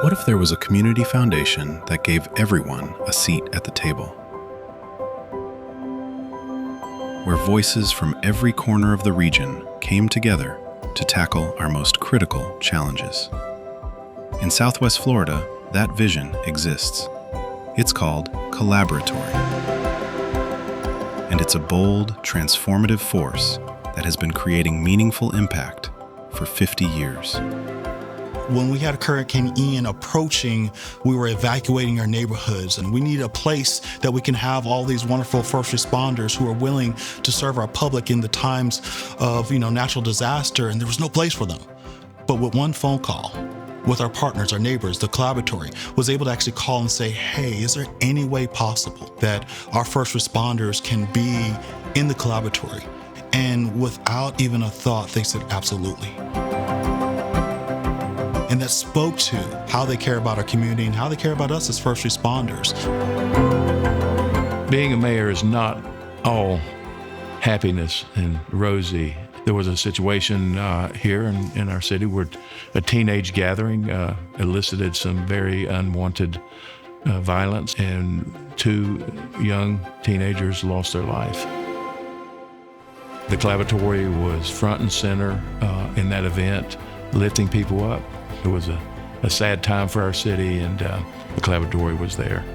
What if there was a community foundation that gave everyone a seat at the table? Where voices from every corner of the region came together to tackle our most critical challenges. In Southwest Florida, that vision exists. It's called Collaboratory. And it's a bold, transformative force that has been creating meaningful impact for 50 years. When we had Hurricane Ian approaching, we were evacuating our neighborhoods, and we needed a place that we can have all these wonderful first responders who are willing to serve our public in the times of, natural disaster, and there was no place for them. But with one phone call, with our partners, our neighbors, the Collaboratory was able to actually call and say, hey, is there any way possible that our first responders can be in the Collaboratory? And without even a thought, they said, absolutely. And that spoke to how they care about our community and how they care about us as first responders. Being a mayor is not all happiness and rosy. There was a situation here in our city where a teenage gathering elicited some very unwanted violence, and 2 young teenagers lost their life. The Collaboratory was front and center in that event, lifting people up. It was a sad time for our city, and the Collaboratory was there.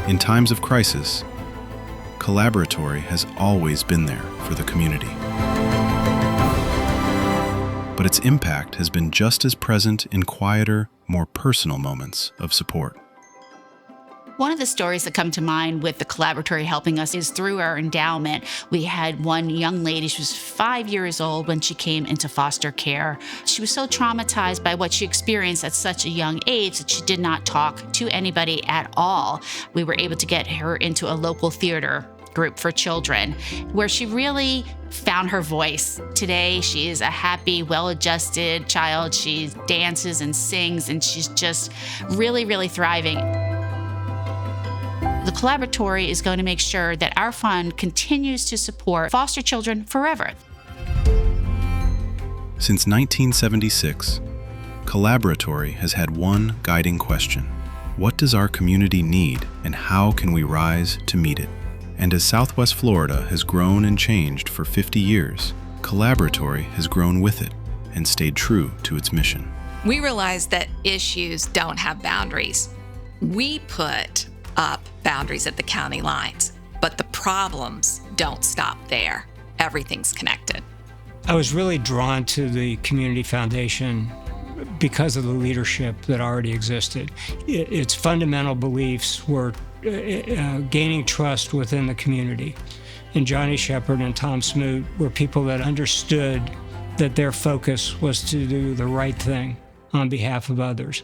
In times of crisis, Collaboratory has always been there for the community. But its impact has been just as present in quieter, more personal moments of support. One of the stories that come to mind with the Collaboratory helping us is through our endowment. We had one young lady, she was 5 years old when she came into foster care. She was so traumatized by what she experienced at such a young age that she did not talk to anybody at all. We were able to get her into a local theater group for children, where she really found her voice. Today, she is a happy, well-adjusted child. She dances and sings, and she's just really, really thriving. The Collaboratory is going to make sure that our fund continues to support foster children forever. Since 1976, Collaboratory has had one guiding question. What does our community need, and how can we rise to meet it? And as Southwest Florida has grown and changed for 50 years, Collaboratory has grown with it and stayed true to its mission. We realize that issues don't have boundaries. We put up boundaries at the county lines, but the problems don't stop there. Everything's connected. I was really drawn to the Community Foundation because of the leadership that already existed. Its fundamental beliefs were gaining trust within the community. And Johnny Shepard and Tom Smoot were people that understood that their focus was to do the right thing on behalf of others.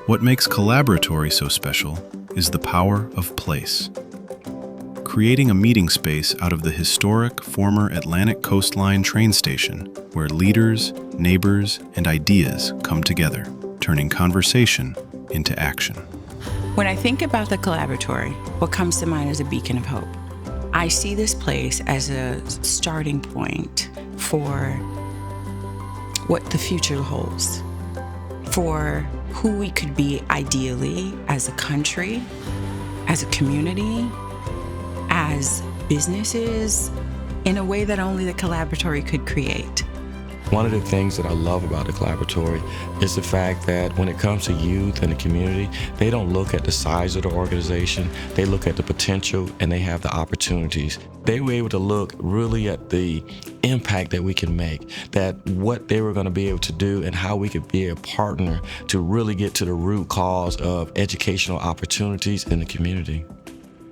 What makes Collaboratory so special is the power of place. Creating a meeting space out of the historic former Atlantic Coastline train station where leaders, neighbors, and ideas come together, turning conversation into action. When I think about the Collaboratory, what comes to mind is a beacon of hope. I see this place as a starting point for what the future holds, for who we could be ideally as a country, as a community, as businesses, in a way that only the Collaboratory could create. One of the things that I love about the Collaboratory is the fact that when it comes to youth and the community, they don't look at the size of the organization, they look at the potential and they have the opportunities. They were able to look really at the impact that we can make, that what they were going to be able to do and how we could be a partner to really get to the root cause of educational opportunities in the community.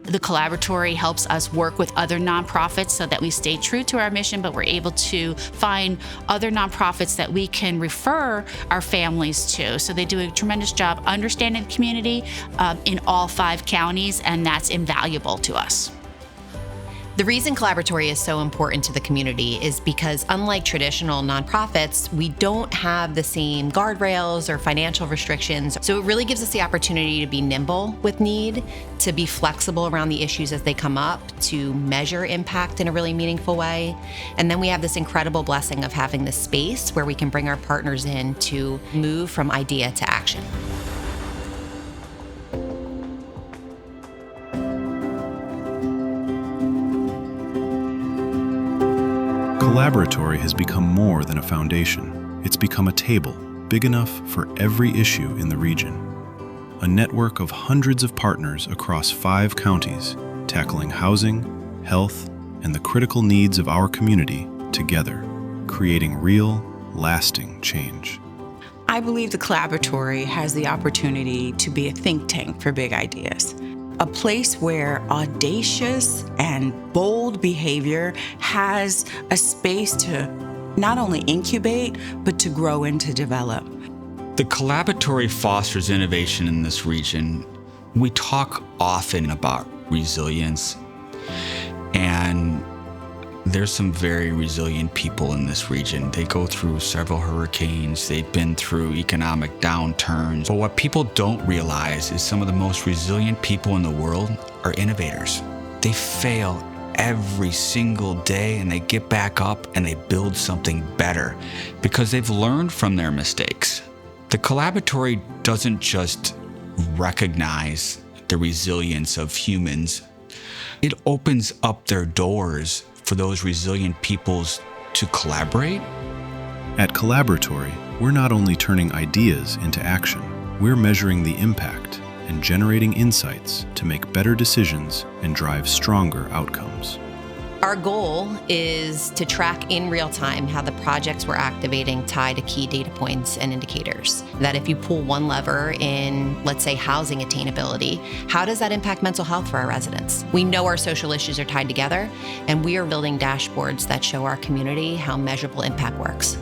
The Collaboratory helps us work with other nonprofits so that we stay true to our mission, but we're able to find other nonprofits that we can refer our families to. So they do a tremendous job understanding the community in all 5 counties, and that's invaluable to us. The reason Collaboratory is so important to the community is because, unlike traditional nonprofits, we don't have the same guardrails or financial restrictions. So it really gives us the opportunity to be nimble with need, to be flexible around the issues as they come up, to measure impact in a really meaningful way. And then we have this incredible blessing of having this space where we can bring our partners in to move from idea to action. Collaboratory has become more than a foundation. It's become a table big enough for every issue in the region. A network of hundreds of partners across 5 counties, tackling housing, health, and the critical needs of our community together, creating real, lasting change. I believe the Collaboratory has the opportunity to be a think tank for big ideas. A place where audacious and bold behavior has a space to not only incubate, but to grow and to develop. The Collaboratory fosters innovation in this region. We talk often about resilience, and there's some very resilient people in this region. They go through several hurricanes, they've been through economic downturns. But what people don't realize is some of the most resilient people in the world are innovators. They fail every single day and they get back up and they build something better because they've learned from their mistakes. The Collaboratory doesn't just recognize the resilience of humans, it opens up their doors for those resilient peoples to collaborate. At Collaboratory, we're not only turning ideas into action, we're measuring the impact and generating insights to make better decisions and drive stronger outcomes. Our goal is to track in real time how the projects we're activating tie to key data points and indicators. That if you pull one lever in, let's say, housing attainability, how does that impact mental health for our residents? We know our social issues are tied together, and we are building dashboards that show our community how measurable impact works.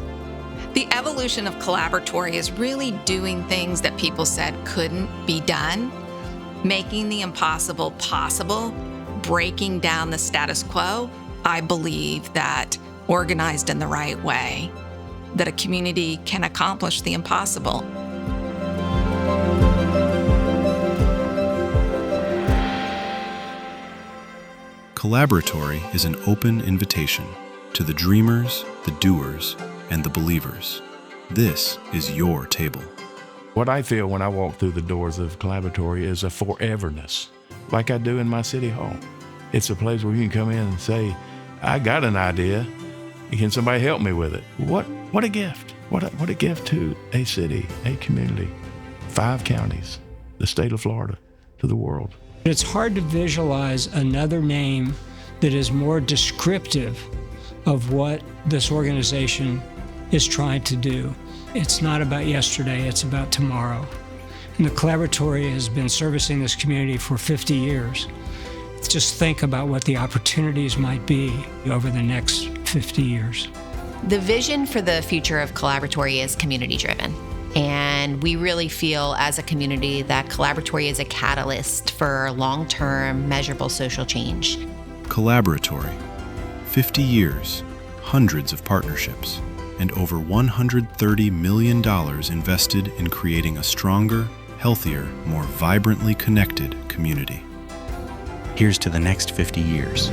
The evolution of Collaboratory is really doing things that people said couldn't be done, making the impossible possible, breaking down the status quo. I believe that organized in the right way, that a community can accomplish the impossible. Collaboratory is an open invitation to the dreamers, the doers, and the believers. This is your table. What I feel when I walk through the doors of Collaboratory is a foreverness, like I do in my city hall. It's a place where you can come in and say, I got an idea. Can somebody help me with it? What a gift. What a gift to a city, a community, 5 counties, the state of Florida, to the world. It's hard to visualize another name that is more descriptive of what this organization is trying to do. It's not about yesterday, it's about tomorrow. And the Collaboratory has been servicing this community for 50 years. Just think about what the opportunities might be over the next 50 years. The vision for the future of Collaboratory is community-driven. And we really feel as a community that Collaboratory is a catalyst for long-term, measurable social change. Collaboratory, 50 years, hundreds of partnerships, and over $130 million invested in creating a stronger, healthier, more vibrantly connected community. Here's to the next 50 years.